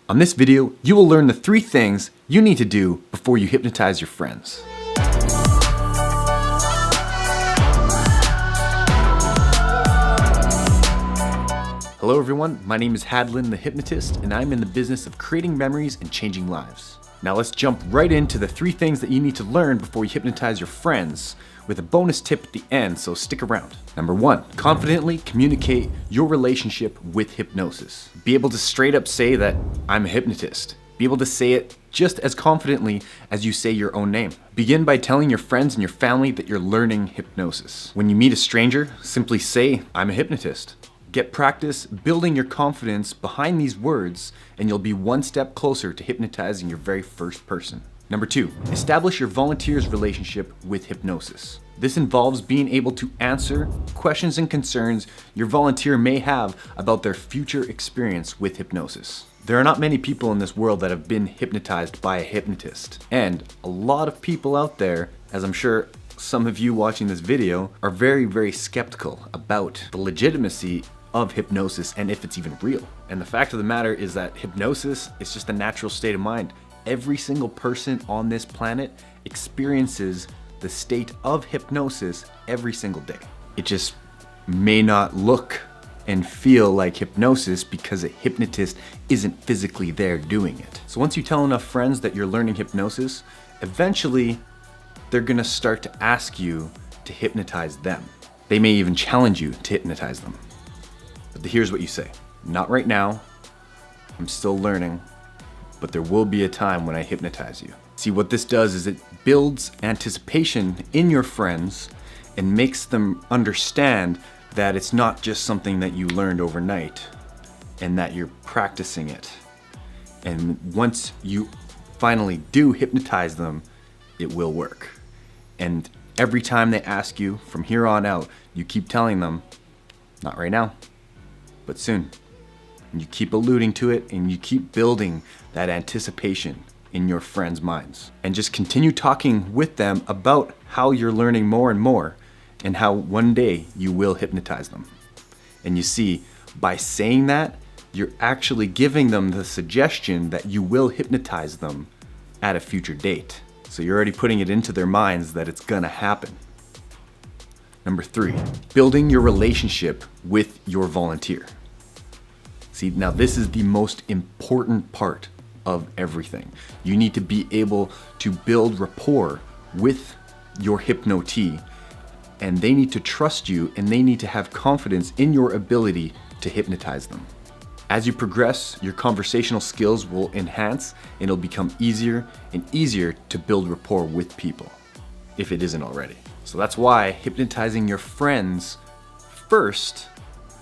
On this video, you will learn the 3 things you need to do before you hypnotize your friends. Hello everyone, my name is Hadlen, the hypnotist, and I'm in the business of creating memories and changing lives. Now let's jump right into the 3 things that you need to learn before you hypnotize your friends, with a bonus tip at the end, so stick around. Number 1, confidently communicate your relationship with hypnosis. Be able to straight up say that I'm a hypnotist. Be able to say it just as confidently as you say your own name. Begin by telling your friends and your family that you're learning hypnosis. When you meet a stranger, simply say, I'm a hypnotist. Get practice building your confidence behind these words, and you'll be one step closer to hypnotizing your very first person. Number 2, establish your volunteer's relationship with hypnosis. This involves being able to answer questions and concerns your volunteer may have about their future experience with hypnosis. There are not many people in this world that have been hypnotized by a hypnotist, and a lot of people out there, as I'm sure some of you watching this video, are very skeptical about the legitimacy of hypnosis and if it's even real. And the fact of the matter is that hypnosis is just a natural state of mind. Every single person on this planet experiences the state of hypnosis every single day. It just may not look and feel like hypnosis because a hypnotist isn't physically there doing it. So once you tell enough friends that you're learning hypnosis, eventually they're gonna start to ask you to hypnotize them. They may even challenge you to hypnotize them. But here's what you say. Not right now, I'm still learning, but there will be a time when I hypnotize you. See, what this does is it builds anticipation in your friends and makes them understand that it's not just something that you learned overnight and that you're practicing it. And once you finally do hypnotize them, it will work. And every time they ask you from here on out, you keep telling them, not right now, but soon. And you keep alluding to it and you keep building that anticipation in your friends' minds. And just continue talking with them about how you're learning more and more and how one day you will hypnotize them. And you see, by saying that, you're actually giving them the suggestion that you will hypnotize them at a future date. So you're already putting it into their minds that it's gonna happen. Number 3, building your relationship with your volunteer. See, now this is the most important part of everything. You need to be able to build rapport with your hypnotee, and they need to trust you and they need to have confidence in your ability to hypnotize them. As you progress, your conversational skills will enhance and it'll become easier and easier to build rapport with people, if it isn't already. So that's why hypnotizing your friends first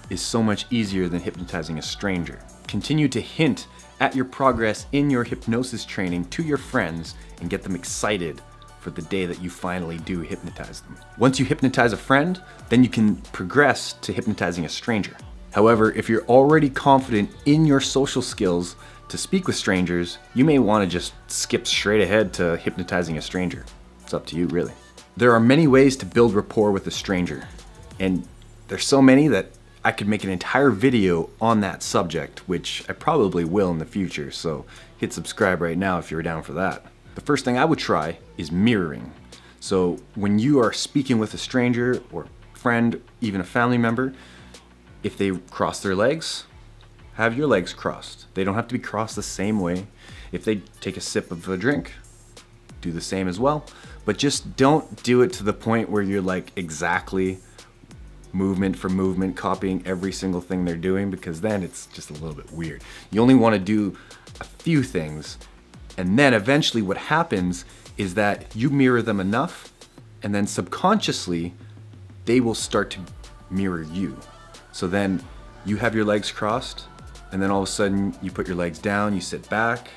is so much easier than hypnotizing a stranger. Continue to hint at your progress in your hypnosis training to your friends and get them excited for the day that you finally do hypnotize them. Once you hypnotize a friend, then you can progress to hypnotizing a stranger. However, if you're already confident in your social skills to speak with strangers, you may want to just skip straight ahead to hypnotizing a stranger. It's up to you, really. There are many ways to build rapport with a stranger, and there's so many that I could make an entire video on that subject, which I probably will in the future, so hit subscribe right now if you're down for that. The first thing I would try is mirroring. So when you are speaking with a stranger or friend, even a family member, if they cross their legs, have your legs crossed. They don't have to be crossed the same way. If they take a sip of a drink, do the same as well. But just don't do it to the point where you're like exactly movement for movement copying every single thing they're doing, because then it's just a little bit weird. You only want to do a few things, and then eventually what happens is that you mirror them enough, and then subconsciously they will start to mirror you. So then you have your legs crossed, and then all of a sudden you put your legs down, you sit back,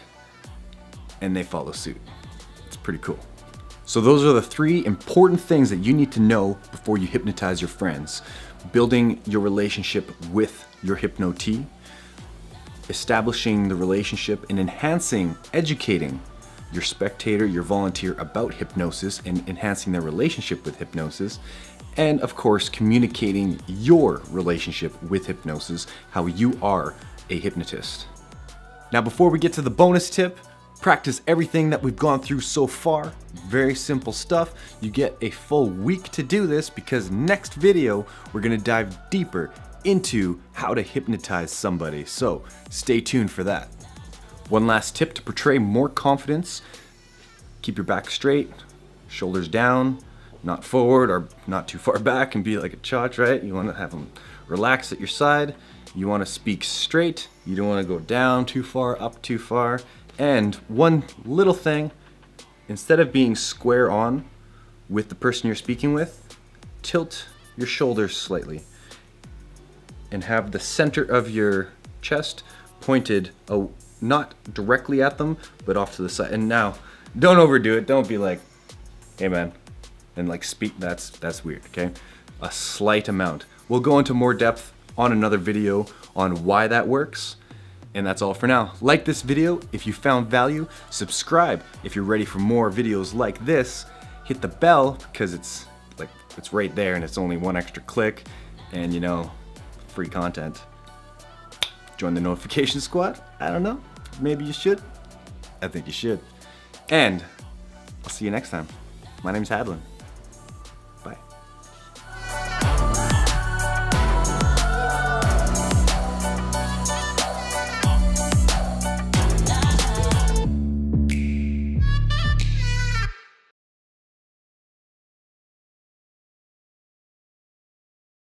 and they follow suit. It's pretty cool. So those are the 3 important things that you need to know before you hypnotize your friends. Building your relationship with your hypnotee, establishing the relationship and enhancing, educating your spectator, your volunteer about hypnosis and enhancing their relationship with hypnosis, and of course communicating your relationship with hypnosis, how you are a hypnotist. Now before we get to the bonus tip, practice everything that we've gone through so far. Very simple stuff. You get a full week to do this because next video we're gonna dive deeper into how to hypnotize somebody. So stay tuned for that. One last tip to portray more confidence. Keep your back straight, shoulders down, not forward or not too far back and be like a chotch, right? You wanna have them relax at your side. You wanna speak straight. You don't wanna go down too far, up too far. And one little thing, instead of being square on with the person you're speaking with, tilt your shoulders slightly and have the center of your chest pointed not directly at them, but off to the side. And now, don't overdo it. Don't be like, hey man, and like speak, that's weird, okay? A slight amount. We'll go into more depth on another video on why that works. And that's all for now. Like this video if you found value, subscribe if you're ready for more videos like this, hit the bell because it's right there and it's only one extra click and you know, free content. Join the notification squad? I don't know, maybe you should. I think you should. And I'll see you next time. My name's Hadlen.